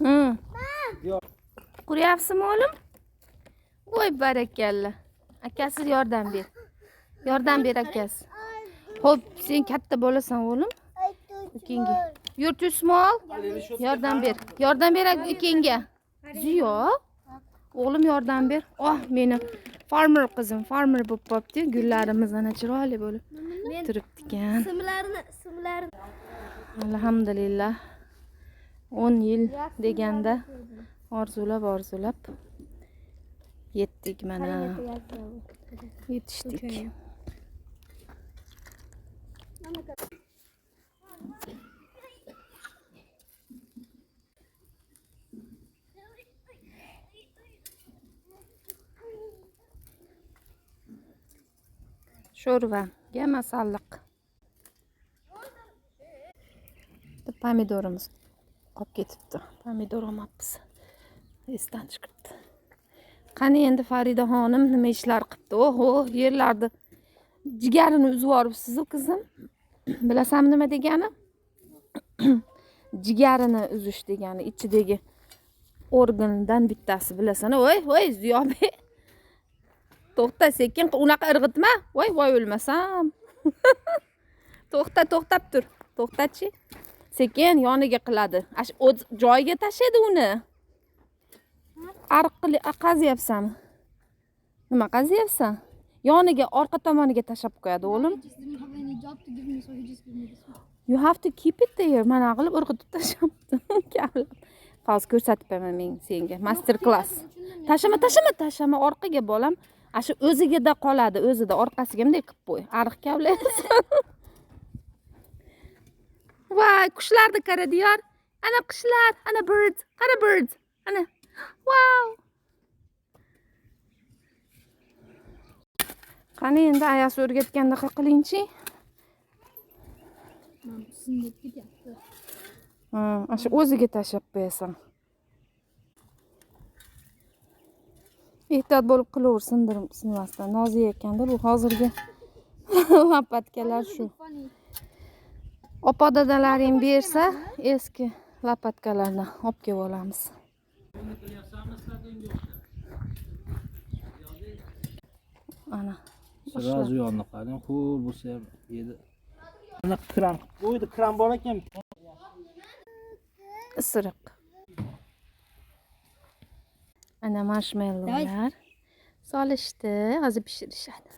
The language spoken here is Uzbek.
Hı. Kuryapsizmi oğlum? Voy barakalla. Akasi yordam ber. Yordam ber akasi. Xo'p, sen katta bo'lasan o'g'lim. Ukangga. Yur tusmol. Yordam ber. Yordam ber ukangga. Ziyo. O'g'lim yordam ber. Oh, meni farmer qizim, farmer bo'lib qopti. Gullarimiz ana chiroyli bo'lib turibdi ekan. Simlarini. Alhamdulillah. 10 yil deganda orzulab yetdik mana. Yetishdik. Sho'rvaga masalliq. Pomidorimiz qolib ketibdi. Pomidor olmabmiz. Esdan chiqibdi. Qani endi Farida xonim nima ishlar qilibdi? Oho, yerlarni jigarini uzib yuboribsiz-ku qizim. Bilasanmi nima degani? Jigarini uzish degani, ichidagi organdan bittasi, bilasan? Voy, Ziyobe. To'xta, sekin, unaqa irg'itma. Voy, o'lmasam. To'xtab tur. To'xtachi. Sekin yoniga qiladi. O'z joyiga tashlaydi uni. Ariq qazyapsanmi? Nima qazyapsan? Yoniga, orqa tomoniga tashlab qo'yadi o'g'lim. You have to keep it there. Mana qilib urg'itib tashlabdi. Hozir ko'rsatib beraman men senga. Master class. Tashama orqaga bolam. Shu o'zigida qoladi, o'zida orqasiga bunday qilib qo'y. Ariq kavlaysan. Voy, qushlarni qara diyor. Ana qushlar, ana birds, qara birds. Ana. Wow. Qani endi ayasi o'rgatgandaqa qilingchi. Shu o'ziga tashlab qo'yasan. Ehtiyot bo'lib qilaver, sinmasdan. Nozik ekanda bu hozirgi lapatkalar shu. Opa dadalaring bersa, eski lapatkalarni olib kelib olamiz. Ana. Sразу yonni qaring, qo'l bo'lsa ham yedi. Ana kran. Qo'ydi, kran bor ekan. Isiriq. Ana marshmallowlar solishdi, hozir pishirishadi.